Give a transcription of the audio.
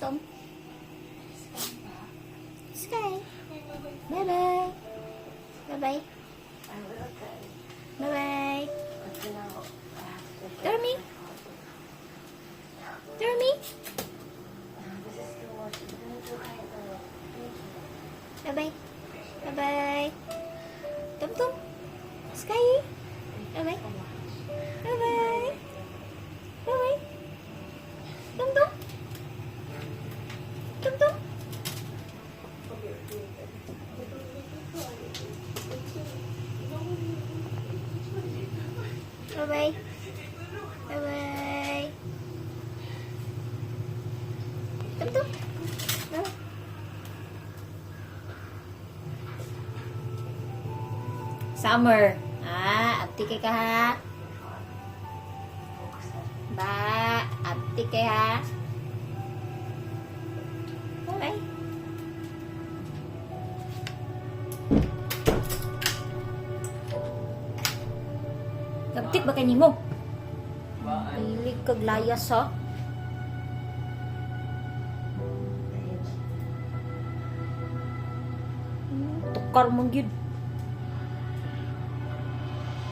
Tom. Sky. Bye-bye. Bye-bye. Bye-bye. Dormi. Dormi. Bye-bye. Bye-bye. Tum-tum. Sky. Bye-bye. Bye-bye. Bye-bye. Tum-tum. Tum-tum. Bye-bye. Bye-bye. Tum-tum. Bye. Summer. Abdi kay ka ha. Ba, abdi kay ha. Bye. Gabtik ba kay nimo? Ilig kag layas ha. Tukar mo gyud.